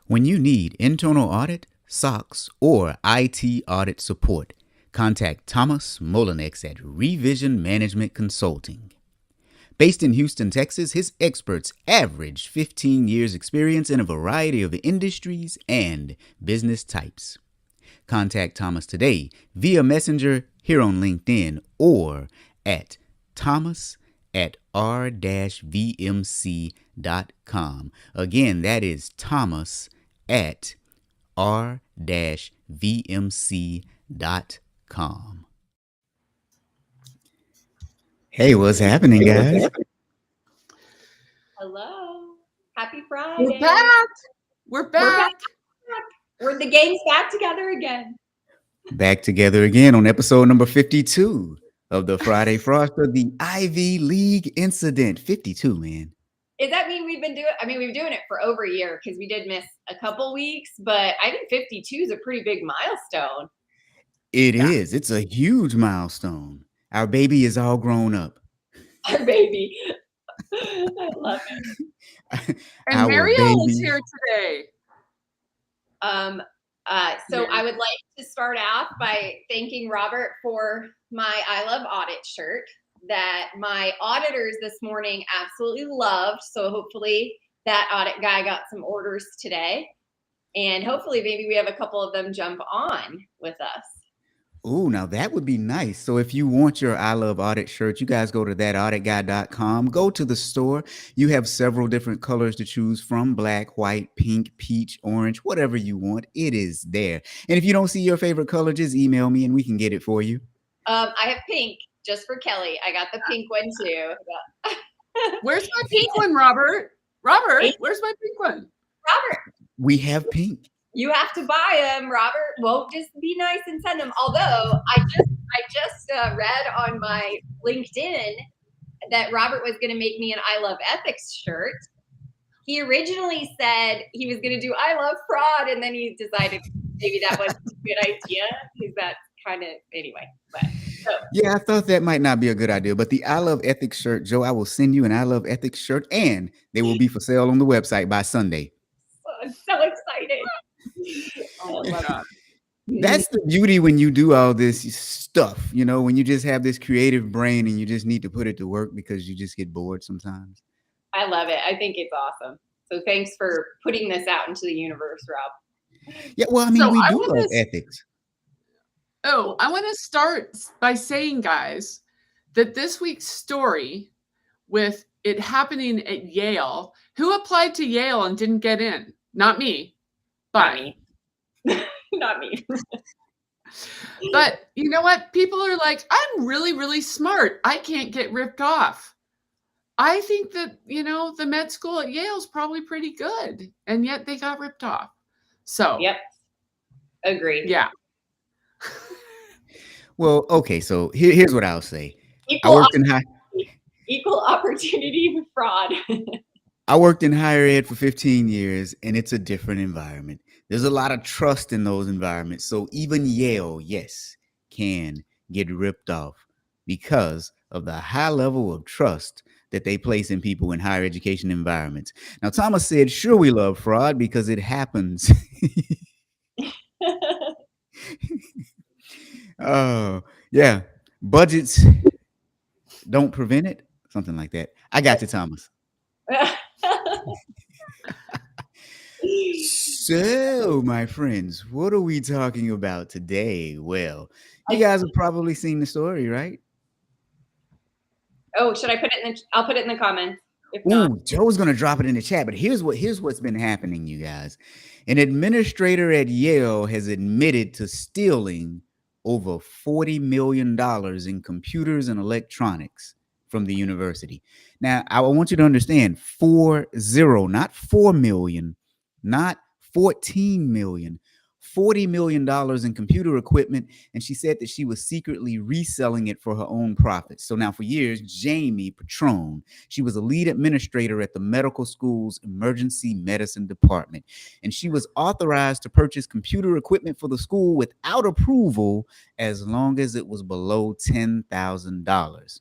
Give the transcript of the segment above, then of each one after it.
When you need internal audit, SOX, or IT audit support, contact Thomas Molinex at Revision Management Consulting. Based in Houston, Texas, his experts average 15 years experience in a variety of industries and business types. Contact Thomas today via Messenger here on LinkedIn or at thomas at r-vmc.com. Again, that is Thomas at r-vmc.com. Hey, what's happening, guys? Hello. Happy Friday. We're back. We're back. We're the gang's back together again. Back together again on episode number 52 of the Friday Fraudster, the Ivy League incident. 52, man. Does that mean we've been doing it for over a year because we did miss a couple weeks, but I think 52 is a pretty big milestone. It is. It's a huge milestone. Our baby is all grown up. Our baby. I love it. And Mariel is here today. So I would like to start off by thanking Robert for my I Love Audit shirt that my auditors this morning absolutely loved. So hopefully that audit guy got some orders today. And hopefully maybe we have a couple of them jump on with us. Oh, now that would be nice. So if you want your I Love Audit shirt, you guys go to thatauditguy.com. Go to the store. You have several different colors to choose from: black, white, pink, peach, orange, whatever you want. It is there. And if you don't see your favorite color, just email me and we can get it for you. I have pink just for Kelly. I got the pink one too. Where's my pink one, Robert? Robert, where's my pink one? Robert. We have pink. You have to buy them. Robert won't just be nice and send them. Although I just read on my LinkedIn that Robert was going to make me an I Love Ethics shirt. He originally said he was going to do I Love Fraud, and then he decided maybe that wasn't a good idea because that's kind of anyway. But yeah, I thought that might not be a good idea. But the I Love Ethics shirt, Joe, I will send you an I Love Ethics shirt, and they will be for sale on the website by Sunday. I'm so excited. Oh my God. That's the beauty when you do all this stuff, you know, when you just have this creative brain and you just need to put it to work because you just get bored sometimes. I love it. I think it's awesome. So thanks for putting this out into the universe, Rob. Yeah, well, I mean, we do love ethics. Oh, I want to start by saying, guys, that this week's story with it happening at Yale, who applied to Yale and didn't get in? Not me. Not me. Not me. But you know what? People are like, I'm really, really smart. I can't get ripped off. I think that, you know, the med school at Yale is probably pretty good. And yet they got ripped off. So. Yep. Agreed. Yeah. Well, okay. So here's what I'll say. Equal opportunity fraud. I worked in higher ed for 15 years, and it's a different environment. There's a lot of trust in those environments. So even Yale, yes, can get ripped off because of the high level of trust that they place in people in higher education environments. Now, Thomas said, sure, we love fraud because it happens. Oh, yeah. Budgets don't prevent it. Something like that. I got you, Thomas. So, my friends, what are we talking about today? Well, you guys have probably seen the story, right? Oh, should I put it in I'll put it in the comments. Ooh, Joe's going to drop it in the chat, but here's what's been happening, you guys. An administrator at Yale has admitted to stealing over $40 million in computers and electronics from the university. Now, I want you to understand 40, not 4 million, not 14 million, $40 million in computer equipment. And she said that she was secretly reselling it for her own profits. So now for years, Jamie Patron, she was a lead administrator at the medical school's emergency medicine department. And she was authorized to purchase computer equipment for the school without approval as long as it was below $10,000.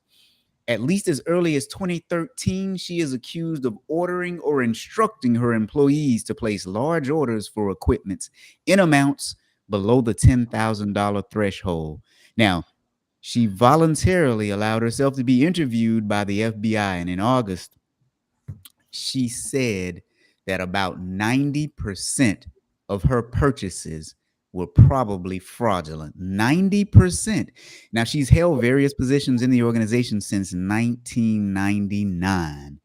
At least as early as 2013, she is accused of ordering or instructing her employees to place large orders for equipment in amounts below the $10,000 threshold. Now, she voluntarily allowed herself to be interviewed by the FBI, and in August, she said that about 90% of her purchases were probably fraudulent. 90%. Now, she's held various positions in the organization since 1999.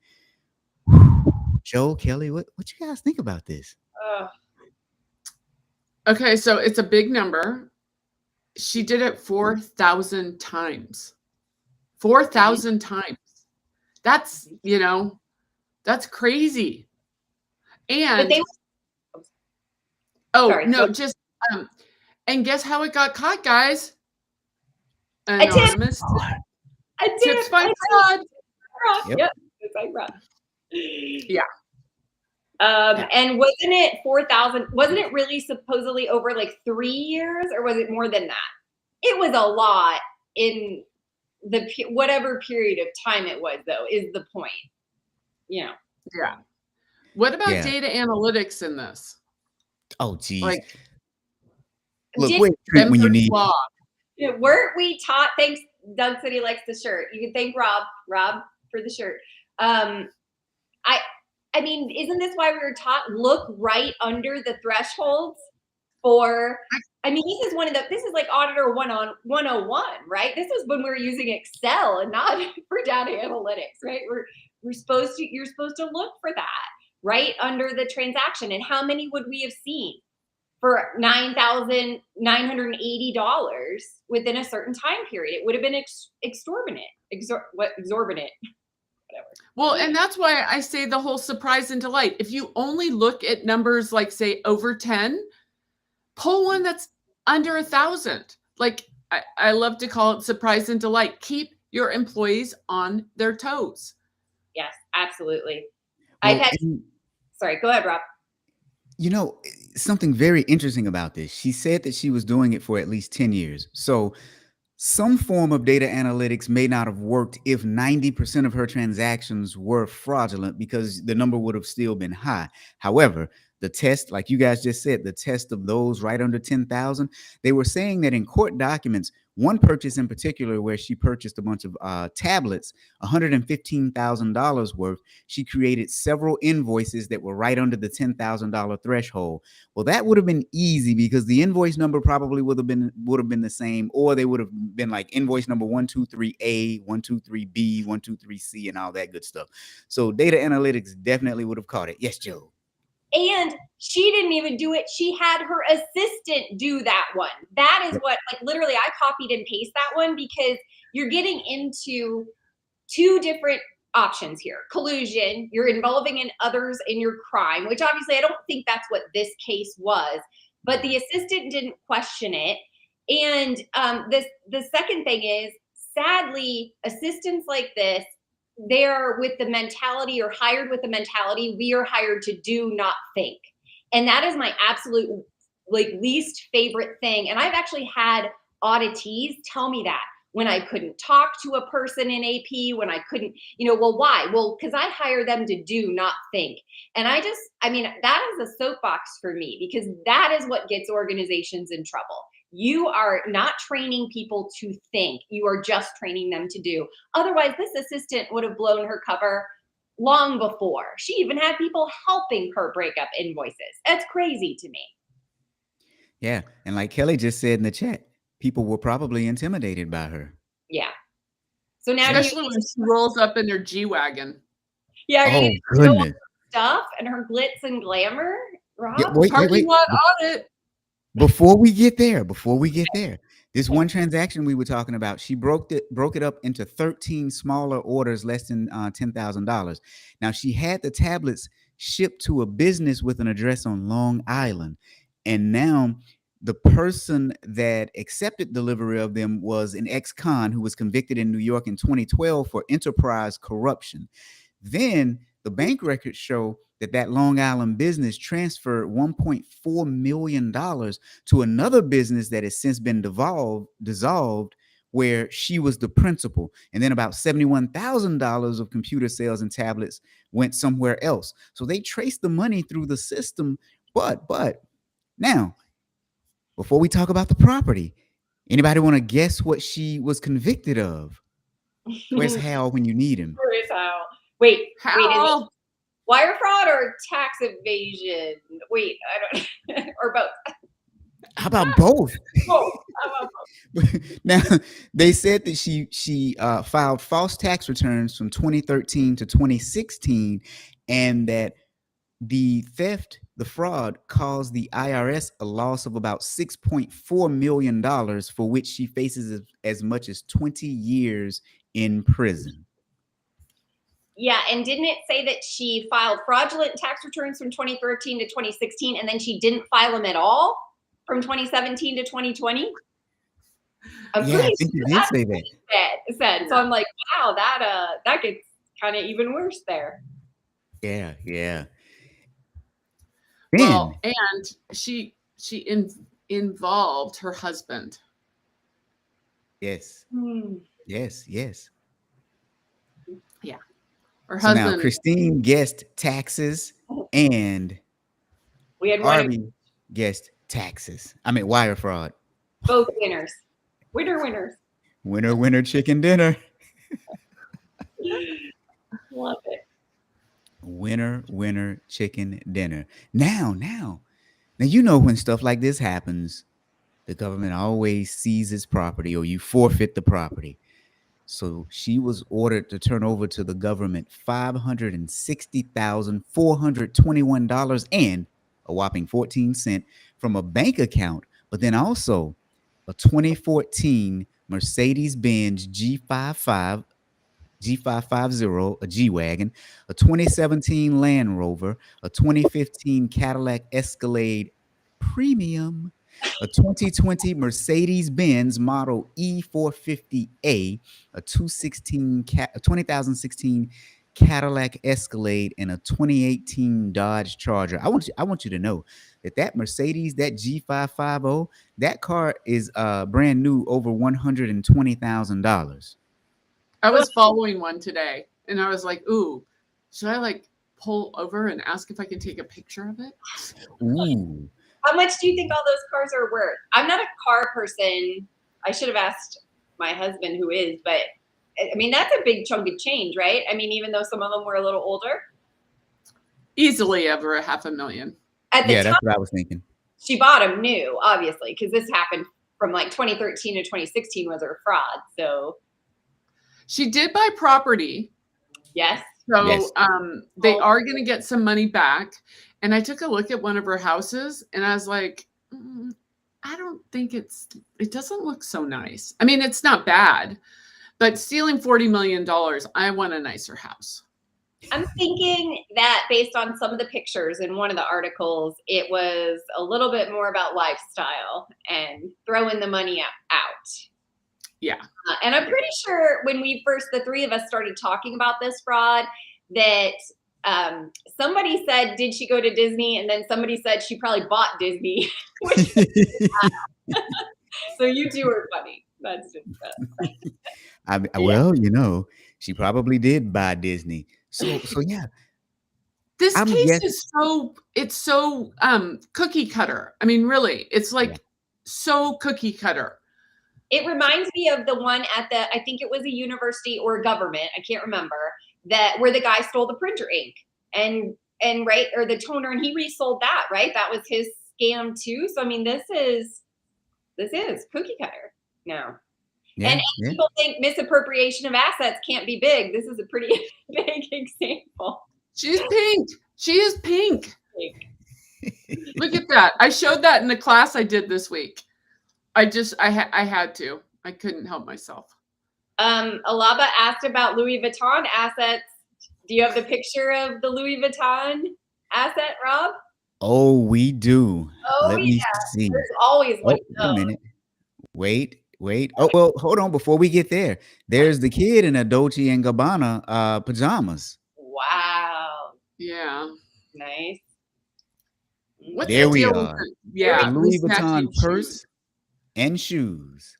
Joe, Kelly, what you guys think about this? Okay, so it's a big number. She did it 4,000 times. 4,000 times. That's, that's crazy. And just and guess how it got caught, guys? Anonymous. Tips by fraud. Yep. Tips by fraud. Yeah. And wasn't it 4,000? Wasn't it really supposedly over like 3 years, or was it more than that? It was a lot in the whatever period of time it was, though, is the point. Yeah. What about data analytics in this? Oh, geez. Like, look, when you need. Weren't we taught? Thanks, Doug said he likes the shirt. You can thank Rob for the shirt. I mean, isn't this why we were taught look right under the thresholds for? I mean, this is like Auditor 101, right? This is when we were using Excel and not for data analytics, right? You're supposed to look for that right under the transaction. And how many would we have seen for $9,980 within a certain time period? It would have been exorbitant. Exorbitant. Whatever. Well, and that's why I say the whole surprise and delight. If you only look at numbers like, say, over 10, pull one that's under 1,000. Like, I love to call it surprise and delight. Keep your employees on their toes. Yes, absolutely. Well, sorry, go ahead, Rob. Something very interesting about this. She said that she was doing it for at least 10 years. So some form of data analytics may not have worked if 90% of her transactions were fraudulent, because the number would have still been high. However, the test, like you guys just said, the test of those right under 10,000, they were saying that in court documents, one purchase in particular where she purchased a bunch of tablets, $115,000 worth, she created several invoices that were right under the $10,000 threshold. Well, that would have been easy because the invoice number probably would have been the same, or they would have been like invoice number 123A, 123B, 123C, and all that good stuff. So data analytics definitely would have caught it. Yes, Joe. And she didn't even do it. She had her assistant do that one. That is what, like, literally I copied and pasted that one, because you're getting into two different options here. Collusion, you're involving in others in your crime, which obviously I don't think that's what this case was, but the assistant didn't question it. And the second thing is, sadly, assistants like this, they're with the mentality, or hired with the mentality, we are hired to do, not think. And that is my absolute least favorite thing. And I've actually had auditees tell me that when I couldn't talk to a person in AP, when I couldn't, well, why? Well, because I hire them to do, not think. And that is a soapbox for me, because that is what gets organizations in trouble. You are not training people to think. You are just training them to do. Otherwise, this assistant would have blown her cover long before. She even had people helping her break up invoices. That's crazy to me. Yeah. And like Kelly just said in the chat, people were probably intimidated by her. Yeah. So now, especially when she rolls up in her G-Wagon. Yeah. Oh, goodness. Stuff and her glitz and glamour. Rob? Yeah, wait. Lot audit. Before we get there, this one transaction we were talking about, she broke it up into 13 smaller orders less than $10,000. Now, she had the tablets shipped to a business with an address on Long Island. And now the person that accepted delivery of them was an ex-con who was convicted in New York in 2012 for enterprise corruption. Then the bank records show that Long Island business transferred $1.4 million to another business that has since been dissolved, where she was the principal. And then about $71,000 of computer sales and tablets went somewhere else. So they traced the money through the system. But now, before we talk about the property, anybody want to guess what she was convicted of? Where's Hal when you need him? Where is Hal? Wait, is How? it wire fraud or tax evasion? Wait, I don't, or both. How about both? Both. How about both? Now, they said that she filed false tax returns from 2013 to 2016, and that the fraud caused the IRS a loss of about $6.4 million, for which she faces as much as 20 years in prison. Yeah, and didn't it say that she filed fraudulent tax returns from 2013 to 2016, and then she didn't file them at all from 2017 to 2020? Yeah, I think you did say that. It said. So I'm like, wow, that gets kind of even worse there. Yeah. Well, and she involved her husband. Yes. Yes. Yeah. Her So husband. now Christine guessed taxes and We had Harvey guessed taxes. I mean, wire fraud. both winners. Winners. Winner, chicken dinner. Love it. Winner, chicken dinner. Now, you know when stuff like this happens, the government always seizes property or you forfeit the property. So she was ordered to turn over to the government $560,421 and a whopping 14 cents from a bank account, but then also a 2014 Mercedes-Benz G550, a G-Wagon, a 2017 Land Rover, a 2015 Cadillac Escalade Premium, a 2020 Mercedes-Benz Model E450A, a 2016 Cadillac Escalade, and a 2018 Dodge Charger. I want you to know that Mercedes, that G550, that car is brand new, over $120,000. I was following one today, and I was like, "Ooh, should I like pull over and ask if I can take a picture of it?" Ooh. How much do you think all those cars are worth? I'm not a car person. I should have asked my husband, who is, but I mean, that's a big chunk of change, right? I mean, even though some of them were a little older. Easily over $500,000. At the time, That's what I was thinking. she bought them new, obviously, because this happened from like 2013 to 2016 was her fraud. So she did buy property. Yes. So Yes. they are going to get some money back. And I took a look at one of her houses and I was like, I don't think it doesn't look so nice. I mean, it's not bad, but stealing $40 million, I want a nicer house. I'm thinking that based on some of the pictures in one of the articles, it was a little bit more about lifestyle and throwing the money out. Yeah. And I'm pretty sure when the three of us started talking about this fraud, that somebody said, did she go to Disney? And then somebody said she probably bought Disney. So you two are funny. That's just Well, she probably did buy Disney. So yeah. This case is so cookie cutter. I mean, really, it's like so cookie cutter. It reminds me of the one at I think it was a university or government, I can't remember, where the guy stole the printer ink and right, or the toner, and he resold that, right? That was his scam too. So I mean, this is cookie cutter now. And people think misappropriation of assets can't be big. This is a pretty big example. She's pink. She is pink. Look at that. I showed that in the class I did this week. I had to. I couldn't help myself. Alaba asked about Louis Vuitton assets. Do you have the picture of the Louis Vuitton asset, Rob? Oh, we do. Oh, Let me see. There's always one. Wait a minute. Wait. Oh, well, hold on. Before we get there, there's the kid in a Dolce & Gabbana pajamas. Wow. Yeah. Nice. There we are. Yeah. Louis Vuitton purse and shoes.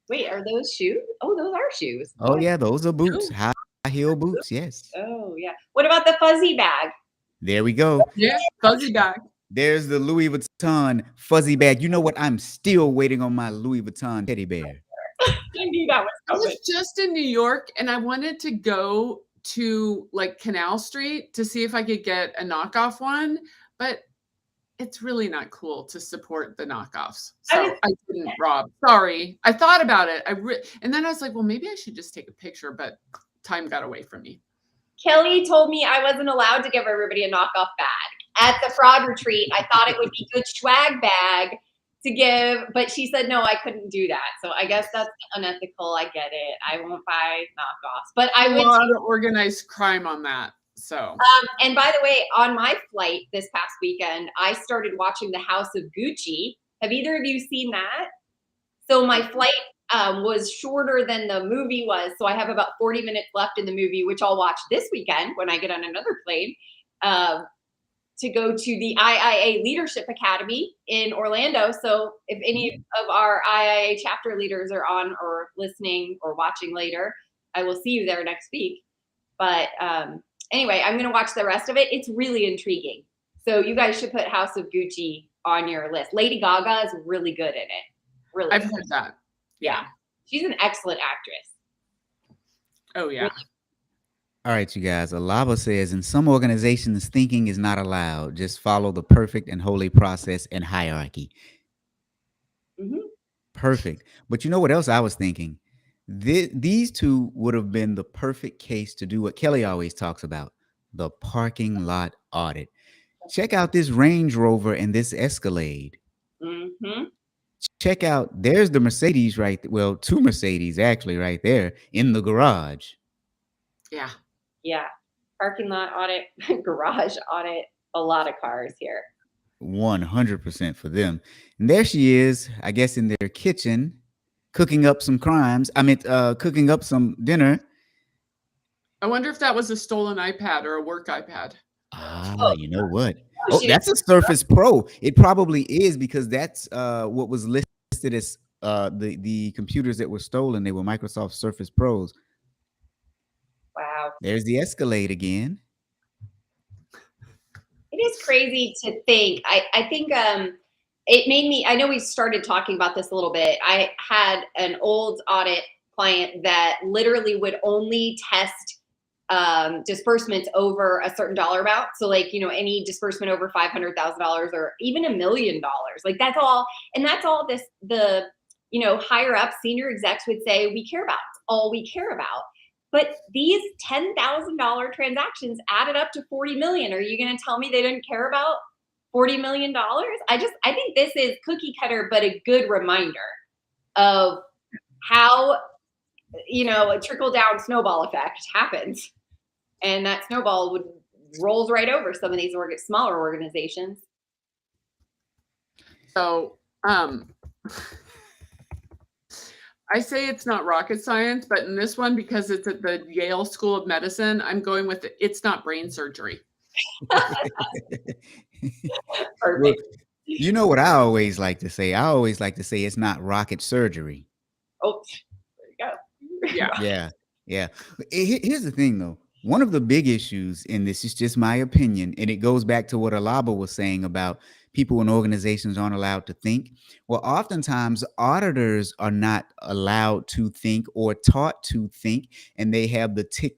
Wait, are those shoes? Oh, those are shoes. Oh yeah, those are boots, high heel boots. Yes. Oh yeah. What about the fuzzy bag? There we go. Yeah, fuzzy bag. There's the Louis Vuitton fuzzy bag. You know what? I'm still waiting on my Louis Vuitton teddy bear. I knew that was I coming. was just in New York and I wanted to go to like Canal Street to see if I could get a knockoff one, but it's really not cool to support the knockoffs. So I didn't, Rob. Sorry. I thought about it. And then I was like, well, maybe I should just take a picture, but time got away from me. Kelly told me I wasn't allowed to give everybody a knockoff bag. At the fraud retreat, I thought it would be good swag bag to give, but she said, no, I couldn't do that. So I guess that's unethical. I get it. I won't buy knockoffs, but I would. A lot of organized crime on that. So, and by the way, on my flight this past weekend, I started watching The House of Gucci. Have either of you seen that? So my flight was shorter than the movie was. So I have about 40 minutes left in the movie, which I'll watch this weekend when I get on another plane to go to the IIA Leadership Academy in Orlando. So if any of our IIA chapter leaders are on or listening or watching later, I will see you there next week. But anyway, I'm going to watch the rest of it. It's really intriguing. So you guys should put House of Gucci on your list. Lady Gaga is really good in it. Really, I've heard that. Yeah. She's an excellent actress. Oh, yeah. Really. All right, you guys. Alaba says, in some organizations, thinking is not allowed. Just follow the perfect and holy process and hierarchy. Mm-hmm. Perfect. But you know what else I was thinking? These two would have been the perfect case to do what Kelly always talks about, the parking lot audit. Check out this Range Rover and this Escalade. Mm-hmm. Check out, there's the Mercedes right, well, two Mercedes actually right there in the garage. Yeah. Yeah. Parking lot audit, garage audit, a lot of cars here. 100% for them. And there she is, I guess, in their kitchen, cooking up some crimes. Cooking up some dinner. I wonder if that was a stolen iPad or a work iPad. You know what? Oh, that's a Surface Pro. It probably is, because that's what was listed as the computers that were stolen. They were Microsoft Surface Pros. Wow. There's the Escalade again. It is crazy to think. I think it made me, I know we started talking about this a little bit. I had an old audit client that literally would only test disbursements over a certain dollar amount. So like, you know, any disbursement over $500,000 or even $1 million, like that's all. And that's all the, you know, higher up senior execs would say, we care about, it's all we care about. But these $10,000 transactions added up to 40 million. Are you going to tell me they didn't care about $40 million? I think this is cookie cutter, but a good reminder of how, you know, a trickle down snowball effect happens. And that snowball rolls right over some of these smaller organizations. So I say it's not rocket science, but in this one, because it's at the Yale School of Medicine, I'm going with it's not brain surgery. Well, you know what I always like to say? I always like to say it's not rocket surgery. Oh, there you go. Yeah. Here's the thing, though. One of the big issues in this is just my opinion, and it goes back to what Alaba was saying about people and organizations aren't allowed to think. Well, oftentimes auditors are not allowed to think or taught to think, and they have the check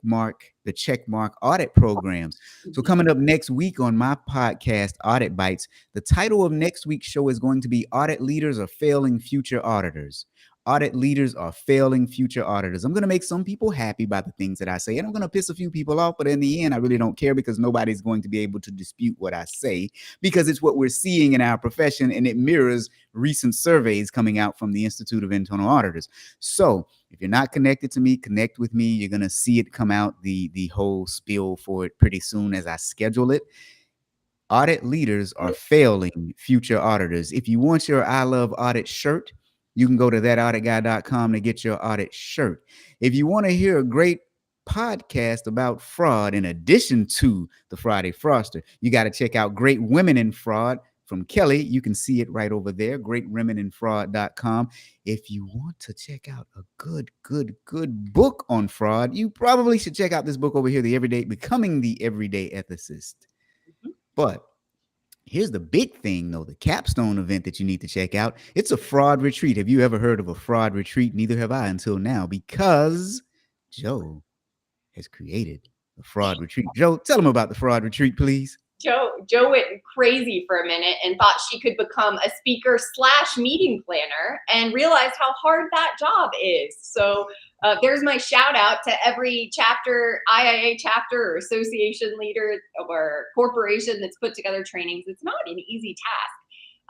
mark audit programs. So coming up next week on my podcast, Audit Bites, the title of next week's show is going to be Audit Leaders Are Failing Future Auditors. Audit leaders are failing future auditors. I'm going to make some people happy by the things that I say, and I'm going to piss a few people off, but in the end, I really don't care, because nobody's going to be able to dispute what I say, because it's what we're seeing in our profession, and it mirrors recent surveys coming out from the Institute of Internal Auditors. So if you're not connected to me, connect with me. You're going to see it come out, the whole spiel for it, pretty soon as I schedule it. Audit leaders are failing future auditors. If you want your I Love Audit shirt, you can go to thatauditguy.com to get your audit shirt. If you want to hear a great podcast about fraud in addition to the Friday Fraudster, you got to check out Great Women in Fraud from Kelly. You can see it right over there, greatwomenandfraud.com. If you want to check out a good book on fraud, you probably should check out this book over here, Becoming the Everyday Ethicist. But here's the big thing, though, the capstone event that you need to check out. It's a fraud retreat. Have you ever heard of a fraud retreat? Neither have I until now, because Joe has created a fraud retreat. Joe, tell them about the fraud retreat, please. Joe went crazy for a minute and thought she could become a speaker / meeting planner, and realized how hard that job is. So there's my shout out to every chapter, IIA chapter or association leader or corporation that's put together trainings. It's not an easy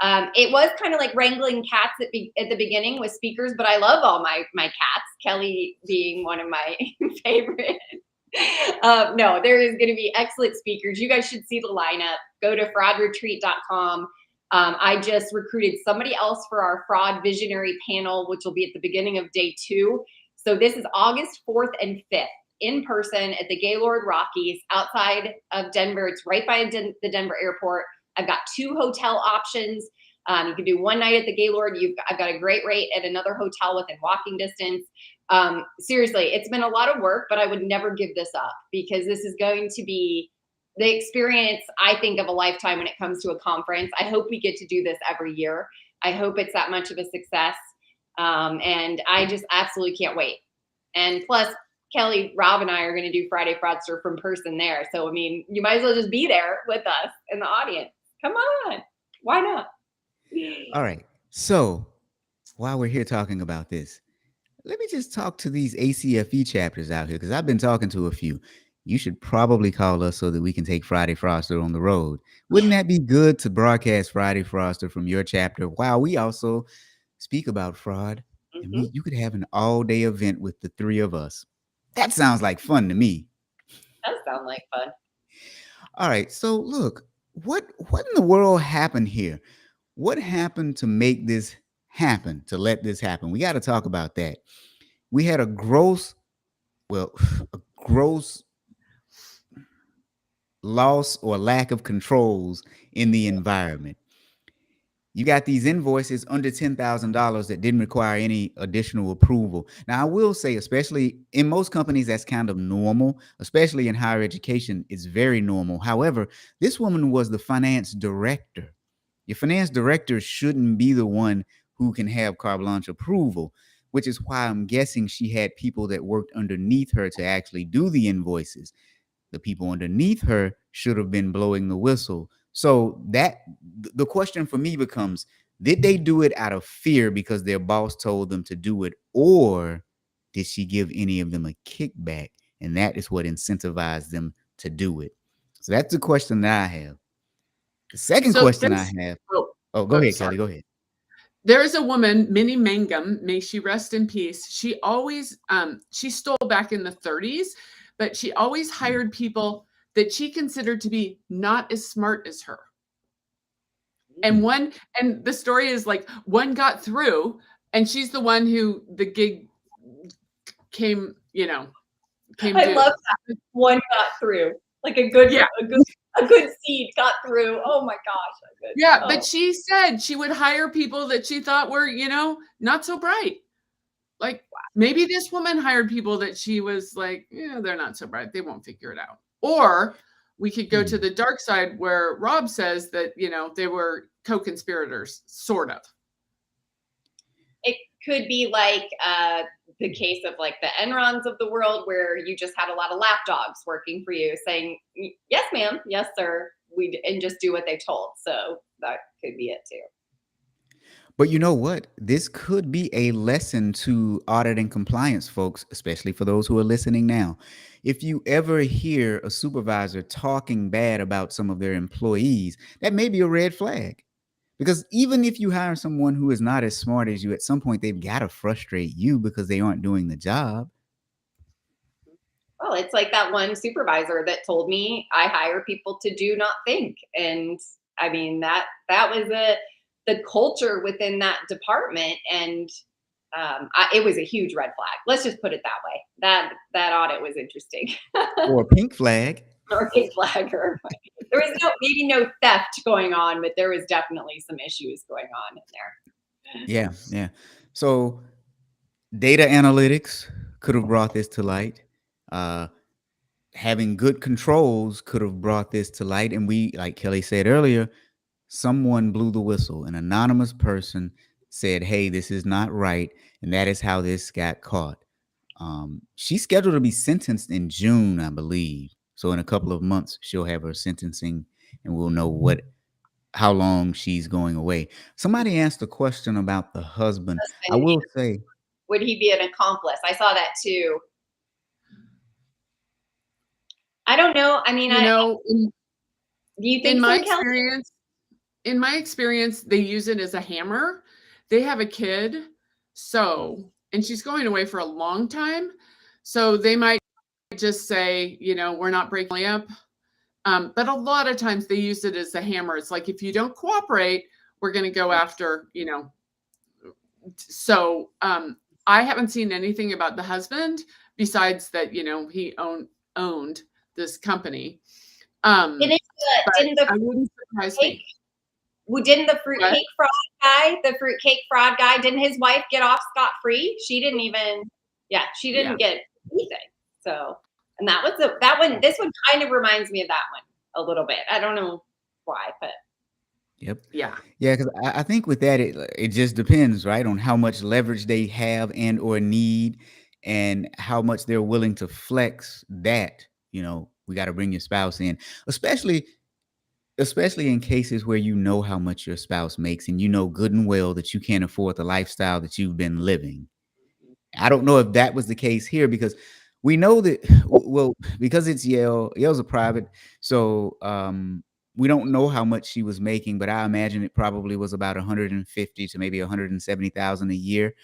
task. It was kind of like wrangling cats at the beginning with speakers, but I love all my cats, Kelly being one of my favorites. No, there is going to be excellent speakers. You guys should see the lineup. Go to fraudretreat.com. I just recruited somebody else for our fraud visionary panel, which will be at the beginning of day 2. So this is August 4th and 5th in person at the Gaylord Rockies outside of Denver. It's right by the Denver airport. I've got 2 hotel options. You can do one night at the Gaylord. I've got a great rate at another hotel within walking distance. Seriously, it's been a lot of work, but I would never give this up, because this is going to be the experience, I think, of a lifetime when it comes to a conference. I hope we get to do this every year. I hope it's that much of a success. And I just absolutely can't wait. And plus, Kelly, Rob, and I are going to do Friday Fraudster from person there. So, I mean, you might as well just be there with us in the audience. Come on. Why not? All right. So while we're here talking about this, let me just talk to these ACFE chapters out here, because I've been talking to a few. You should probably call us so that we can take Friday Fraudster on the road. Wouldn't that be good to broadcast Friday Fraudster from your chapter while we also speak about fraud? Mm-hmm. And you could have an all-day event with the 3 of us. That sounds like fun to me. That sounds like fun. All right. So look, what in the world happened here? What happened to make this happen, to let this happen? We got to talk about that. We had a gross loss or lack of controls in the environment. You got these invoices under $10,000 that didn't require any additional approval. Now, I will say, especially in most companies, that's kind of normal, especially in higher education, it's very normal. However, this woman was the finance director. Your finance director shouldn't be the one who can have carte blanche approval, which is why I'm guessing she had people that worked underneath her to actually do the invoices. The people underneath her should have been blowing the whistle. So the question for me becomes, did they do it out of fear because their boss told them to do it, or did she give any of them a kickback? And that is what incentivized them to do it. So that's the question that I have. The second question I have. Go ahead, Kelly. Go ahead. There is a woman, Minnie Mangum, may she rest in peace. She always, she stole back in the 30s, but she always hired people that she considered to be not as smart as her. And the story is like, one got through, and she's the one who the gig came I love that. One got through, like a good seed got through. Oh my gosh. But she said she would hire people that she thought were, not so bright. Like, maybe this woman hired people that she was like, they're not so bright. They won't figure it out. Or we could go to the dark side where Rob says that, they were co-conspirators, sort of. It could be like the case of like the Enrons of the world, where you just had a lot of lapdogs working for you saying, yes, ma'am, yes, sir, and just do what they told. So that could be it too. But you know what? This could be a lesson to audit and compliance folks, especially for those who are listening now. If you ever hear a supervisor talking bad about some of their employees, that may be a red flag. Because even if you hire someone who is not as smart as you, at some point they've got to frustrate you because they aren't doing the job. Well, it's like that one supervisor that told me I hire people to do not think. And I mean, that was the culture within that department. And it was a huge red flag. Let's just put it that way. That audit was interesting. Or a pink flag. Or a pink flag. There was maybe no theft going on, but there was definitely some issues going on in there. Yeah, yeah. So data analytics could have brought this to light. Uh, Having good controls could have brought this to light. And we, like Kelly said earlier, someone blew the whistle. An anonymous person said, "Hey, this is not right," and that is how this got caught. She's scheduled to be sentenced in June, I believe. So in a couple of months, she'll have her sentencing, and we'll know how long she's going away. Somebody asked a question about the husband. I Husband, will say, would he be an accomplice? I saw that too. I don't know. I mean, You know, do you think in so, my Kelly? experience, they use it as a hammer. They have a kid, and she's going away for a long time. So they might just say, we're not breaking up. But a lot of times they use it as a hammer. It's like, if you don't cooperate, we're going to go after, So I haven't seen anything about the husband besides that, he owned this company. Didn't the I wouldn't surprise me. didn't the fruitcake fraud guy, didn't his wife get off scot-free? She didn't even, she didn't get anything. So, and this one kind of reminds me of that one a little bit. I don't know why, but. yep. Yeah. Yeah, because I think with that, it just depends, right, on how much leverage they have and or need, and how much they're willing to flex that. We got to bring your spouse in, especially in cases where you know how much your spouse makes, and you know good and well that you can't afford the lifestyle that you've been living. I don't know if that was the case here, because we know that, well, because it's Yale's a private, so we don't know how much she was making, but I imagine it probably was about 150 to maybe 170,000 a year.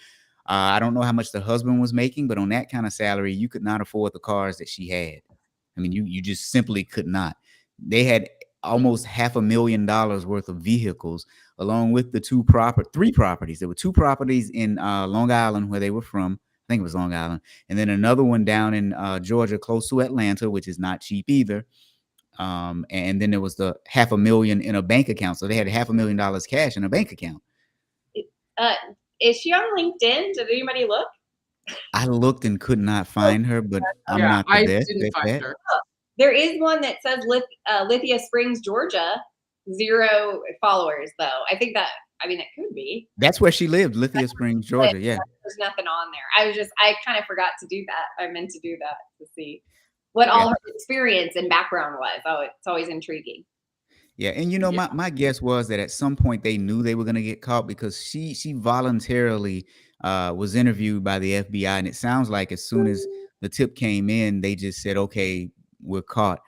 I don't know how much the husband was making, but on that kind of salary, you could not afford the cars that she had. I mean, you just simply could not. They had almost $500,000 worth of vehicles, along with the three properties. There were two properties in Long Island, where they were from. I think it was Long Island, and then another one down in Georgia, close to Atlanta, which is not cheap either. And then there was the $500,000 in a bank account. So they had $500,000 cash in a bank account. Is she on LinkedIn? Did anybody look? I looked and could not find her, but I'm not the I best didn't at find that. her. There is one that says Lithia Springs, Georgia, 0 followers, though. I think that, it could be. That's where she lived, Lithia Springs, Georgia. Yeah. There's nothing on there. I kind of forgot to do that. I meant to do that to see what all her experience and background was. Oh, it's always intriguing. Yeah, and my guess was that at some point they knew they were going to get caught, because she voluntarily was interviewed by the FBI, and it sounds like as soon as the tip came in, they just said, "Okay, we're caught."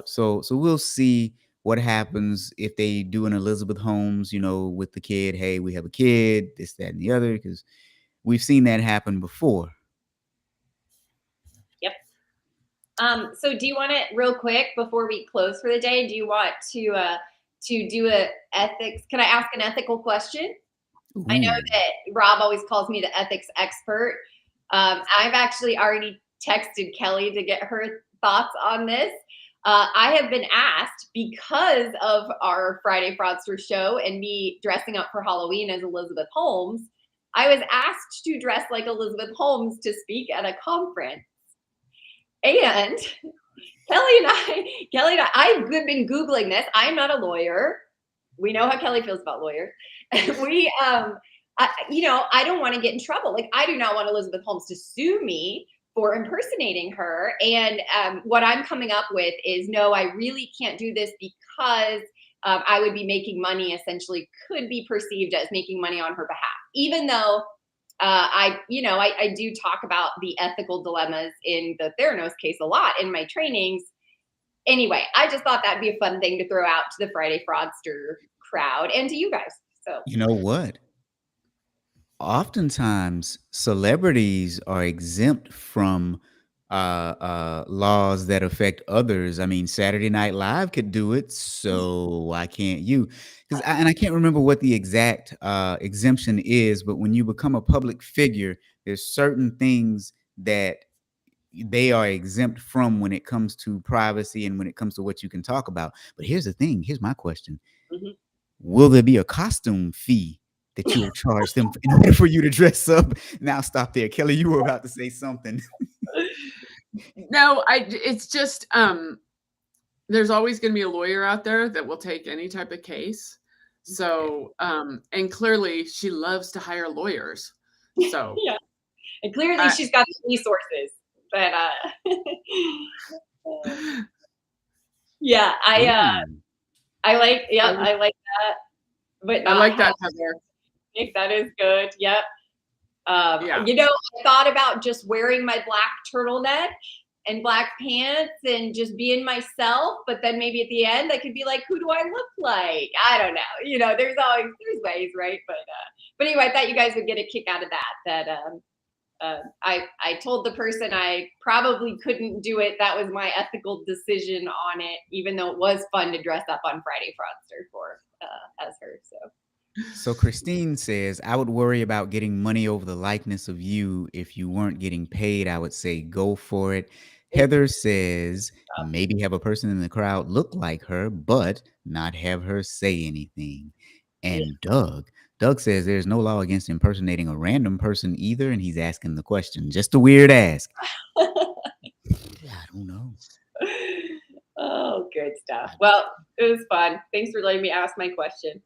So we'll see what happens if they do an Elizabeth Holmes, with the kid. Hey, we have a kid, this, that, and the other, because we've seen that happen before. Yep. So do you want to, real quick before we close for the day, do you want to do a ethics? Can I ask an ethical question? Ooh. I know that Rob always calls me the ethics expert. I've actually already texted Kelly to get her thoughts on this. I have been asked, because of our Friday Fraudster show and me dressing up for Halloween as Elizabeth Holmes, I was asked to dress like Elizabeth Holmes to speak at a conference. And Kelly and I, I've been Googling this. I'm not a lawyer. We know how Kelly feels about lawyers. We, I don't want to get in trouble. Like, I do not want Elizabeth Holmes to sue me for impersonating her. And what I'm coming up with is, no, I really can't do this, because I would be making money, essentially could be perceived as making money on her behalf, even though I do talk about the ethical dilemmas in the Theranos case a lot in my trainings. Anyway, I just thought that'd be a fun thing to throw out to the Friday Fraudster crowd and to you guys. So, you know what? Oftentimes, celebrities are exempt from laws that affect others. I mean, Saturday Night Live could do it, so why can't you? And I can't remember what the exact exemption is, but when you become a public figure, there's certain things that they are exempt from when it comes to privacy and when it comes to what you can talk about. But here's the thing. Here's my question. Mhm. Will there be a costume fee that you'll charge them in order for you to dress up? Now stop there. Kelly, you were about to say something. No, it's just there's always going to be a lawyer out there that will take any type of case. So and clearly she loves to hire lawyers. So yeah, and clearly she's got the resources. But yeah, I like that. But I like that, Heather. That is good. Yep. Yeah. You know, I thought about just wearing my black turtleneck and black pants and just being myself, but then maybe at the end I could be like, who do I look like? I don't know. You know, there's ways, right? But anyway, I thought you guys would get a kick out of that. I told the person I probably couldn't do it. That was my ethical decision on it, even though it was fun to dress up on Friday Fraudster for as her. So Christine says, I would worry about getting money over the likeness of you. If you weren't getting paid, I would say go for it. Heather says, maybe have a person in the crowd look like her, but not have her say anything. And Doug says there's no law against impersonating a random person either, and he's asking the question. Just a weird ask. I don't know. Oh, good stuff. Well, it was fun. Thanks for letting me ask my question.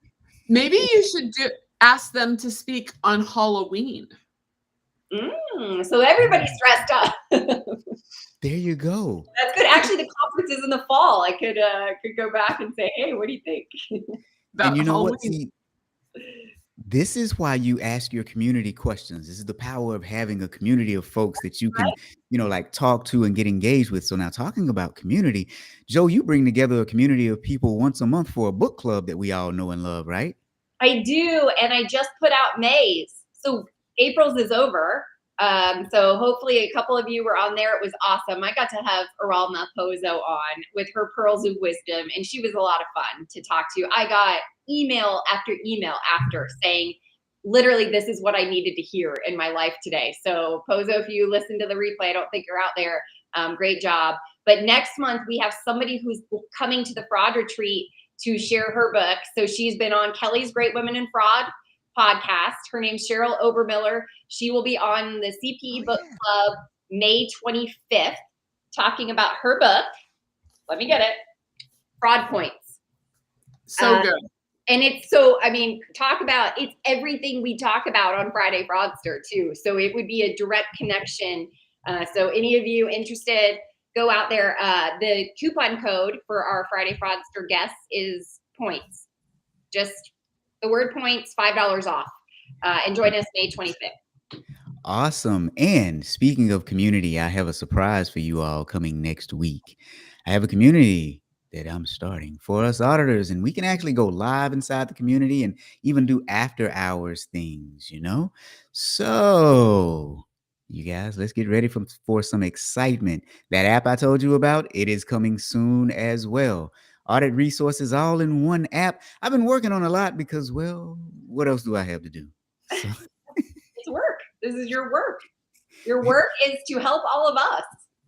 Maybe you should ask them to speak on Halloween. So everybody's dressed up. There you go. That's good. Actually, the conference is in the fall. I could go back and say, hey, what do you think? And you know Halloween. What? See, this is why you ask your community questions. This is the power of having a community of folks that you can, like talk to and get engaged with. So now talking about community, Joe, you bring together a community of people once a month for a book club that we all know and love, right? I do. And I just put out May's. So April's is over. So hopefully a couple of you were on there. It was awesome. I got to have Aralma Pozo on with her pearls of wisdom, and she was a lot of fun to talk to. I got email after saying, literally, this is what I needed to hear in my life today. So Pozo, if you listen to the replay, I don't think you're out there. Great job. But next month we have somebody who's coming to the fraud retreat to share her book. So she's been on Kelly's Great Women in Fraud podcast. Her name's Cheryl Obermiller. She will be on the CPE Book Club May 25th talking about her book. Let me get it. Fraud Points. So good. And it's it's everything we talk about on Friday Fraudster too. So it would be a direct connection. So any of you interested, go out there. The coupon code for our Friday Fraudster guests is points. Just the word points, $5 off. And join us May 25th. Awesome. And speaking of community, I have a surprise for you all coming next week. I have a community that I'm starting for us auditors, and we can actually go live inside the community and even do after hours things, So you guys, let's get ready for some excitement. That app I told you about, it is coming soon as well. Audit resources all in one app. I've been working on a lot because, well, what else do I have to do? So. It's work. This is your work. Your work is to help all of us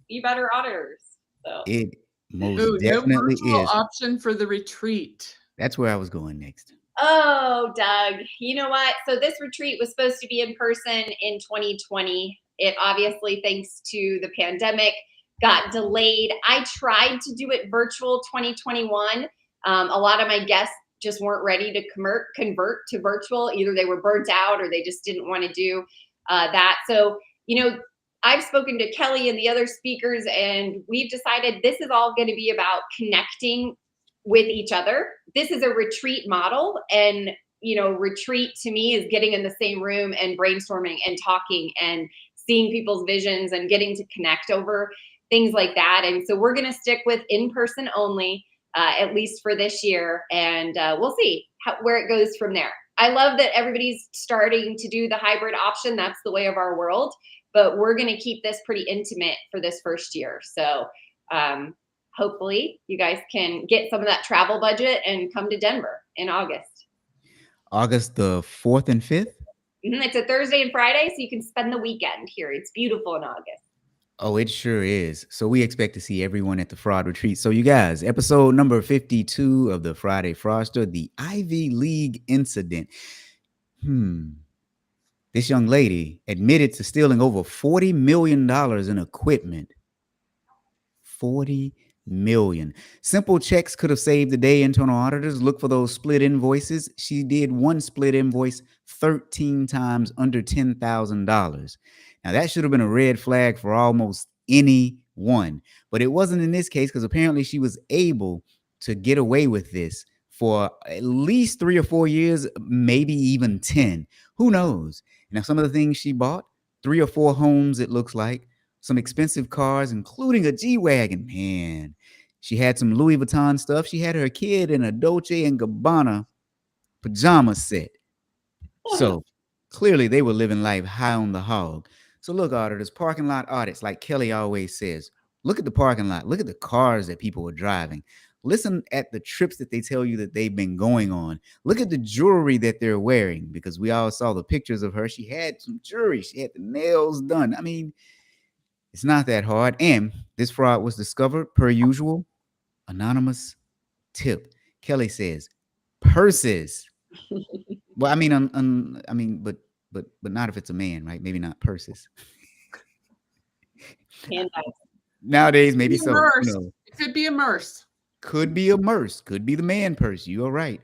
be better auditors. So it most definitely no is. Option for the retreat. That's where I was going next. Oh, Doug, you know what? So this retreat was supposed to be in person in 2020. It obviously, thanks to the pandemic, got delayed. I tried to do it virtual 2021. A lot of my guests just weren't ready to convert to virtual. Either they were burnt out or they just didn't want to do that. So, I've spoken to Kelly and the other speakers, and we've decided this is all going to be about connecting with each other. This is a retreat model, and retreat to me is getting in the same room and brainstorming and talking and seeing people's visions and getting to connect over things like that. And so we're going to stick with in-person only, at least for this year, and we'll see where it goes from there. I love that everybody's starting to do the hybrid option. That's the way of our world, but we're going to keep this pretty intimate for this first year. So hopefully you guys can get some of that travel budget and come to Denver in August. August the 4th and 5th? It's a Thursday and Friday, so you can spend the weekend here. It's beautiful in August. Oh, it sure is. So we expect to see everyone at the fraud retreat. So you guys, episode number 52 of the Friday Fraudster, the Ivy League incident. This young lady admitted to stealing over $40 million in equipment. 40 million. Simple checks could have saved the day. Internal auditors look for those split invoices. She did one split invoice 13 times under $10,000. Now that should have been a red flag for almost anyone, but it wasn't in this case because apparently she was able to get away with this for at least 3 or 4 years, maybe even 10. Who knows? Now some of the things she bought, 3 or 4 homes, it looks like, some expensive cars, including a G-Wagon. Man, she had some Louis Vuitton stuff. She had her kid in a Dolce & Gabbana pajama set. So clearly they were living life high on the hog. So look, auditors, parking lot audits, like Kelly always says, look at the parking lot. Look at the cars that people are driving. Listen at the trips that they tell you that they've been going on. Look at the jewelry that they're wearing, because we all saw the pictures of her. She had some jewelry. She had the nails done. I mean, it's not that hard. And this fraud was discovered, per usual, anonymous tip. Kelly says, purses. Well, I mean, but not if it's a man, right? Maybe not purses. Nowadays, maybe so. It could be a merce. Could be a merce. Could be the man purse. You are right.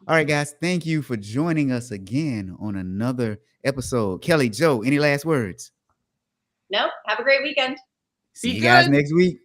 All right, guys. Thank you for joining us again on another episode. Kelly, Joe, any last words? No. Have a great weekend. See you guys next week.